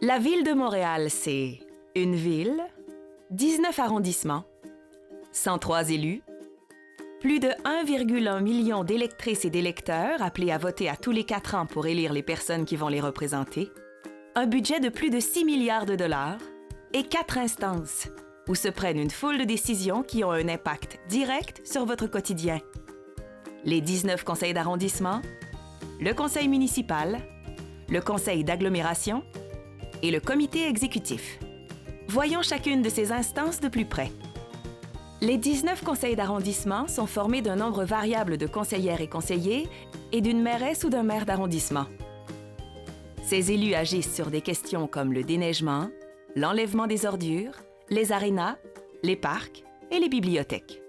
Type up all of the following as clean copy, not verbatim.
La ville de Montréal, c'est une ville, 19 arrondissements, 103 élus, plus de 1,1 million d'électrices et d'électeurs appelés à voter à tous les 4 ans pour élire les personnes qui vont les représenter, un budget de plus de 6 milliards de dollars et 4 instances où se prennent une foule de décisions qui ont un impact direct sur votre quotidien. Les 19 conseils d'arrondissement, le conseil municipal, le conseil d'agglomération et le comité exécutif. Voyons chacune de ces instances de plus près. Les 19 conseils d'arrondissement sont formés d'un nombre variable de conseillères et conseillers et d'une mairesse ou d'un maire d'arrondissement. Ces élus agissent sur des questions comme le déneigement, l'enlèvement des ordures, les arénas, les parcs et les bibliothèques.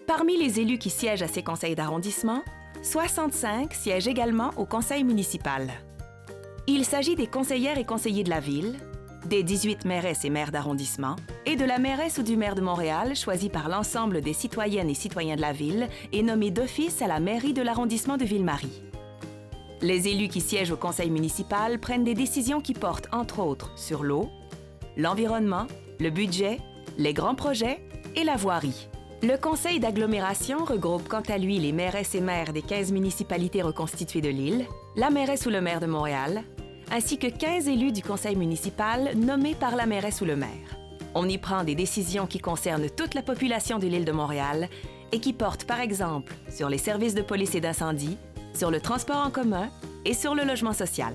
Parmi les élus qui siègent à ces conseils d'arrondissement, 65 siègent également au conseil municipal. Il s'agit des conseillères et conseillers de la ville, des 18 mairesses et maires d'arrondissement et de la mairesse ou du maire de Montréal choisi par l'ensemble des citoyennes et citoyens de la ville et nommés d'office à la mairie de l'arrondissement de Ville-Marie. Les élus qui siègent au conseil municipal prennent des décisions qui portent entre autres sur l'eau, l'environnement, le budget, les grands projets et la voirie. Le conseil d'agglomération regroupe quant à lui les mairesses et maires des 15 municipalités reconstituées de l'île, la mairesse ou le maire de Montréal, ainsi que 15 élus du conseil municipal nommés par la mairesse ou le maire. On y prend des décisions qui concernent toute la population de l'île de Montréal et qui portent par exemple sur les services de police et d'incendie, sur le transport en commun et sur le logement social.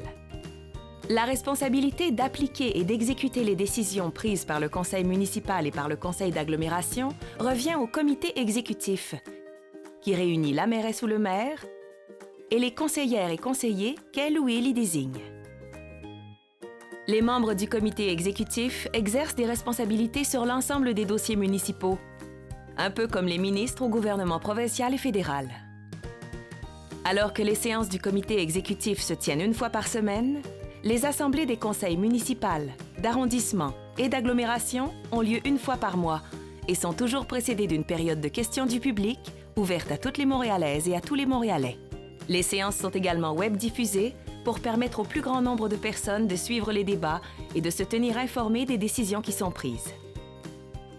La responsabilité d'appliquer et d'exécuter les décisions prises par le conseil municipal et par le conseil d'agglomération revient au comité exécutif, qui réunit la mairesse ou le maire et les conseillères et conseillers qu'elle ou il y désigne. Les membres du comité exécutif exercent des responsabilités sur l'ensemble des dossiers municipaux, un peu comme les ministres au gouvernement provincial et fédéral. Alors que les séances du comité exécutif se tiennent une fois par semaine, les assemblées des conseils municipaux, d'arrondissement et d'agglomération ont lieu une fois par mois et sont toujours précédées d'une période de questions du public ouverte à toutes les Montréalaises et à tous les Montréalais. Les séances sont également web-diffusées pour permettre au plus grand nombre de personnes de suivre les débats et de se tenir informées des décisions qui sont prises.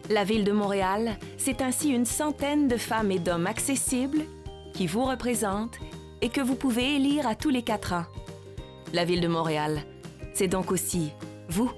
La Ville de Montréal, c'est ainsi une centaine de femmes et d'hommes accessibles qui vous représentent et que vous pouvez élire à tous les 4 ans. La Ville de Montréal, c'est donc aussi vous.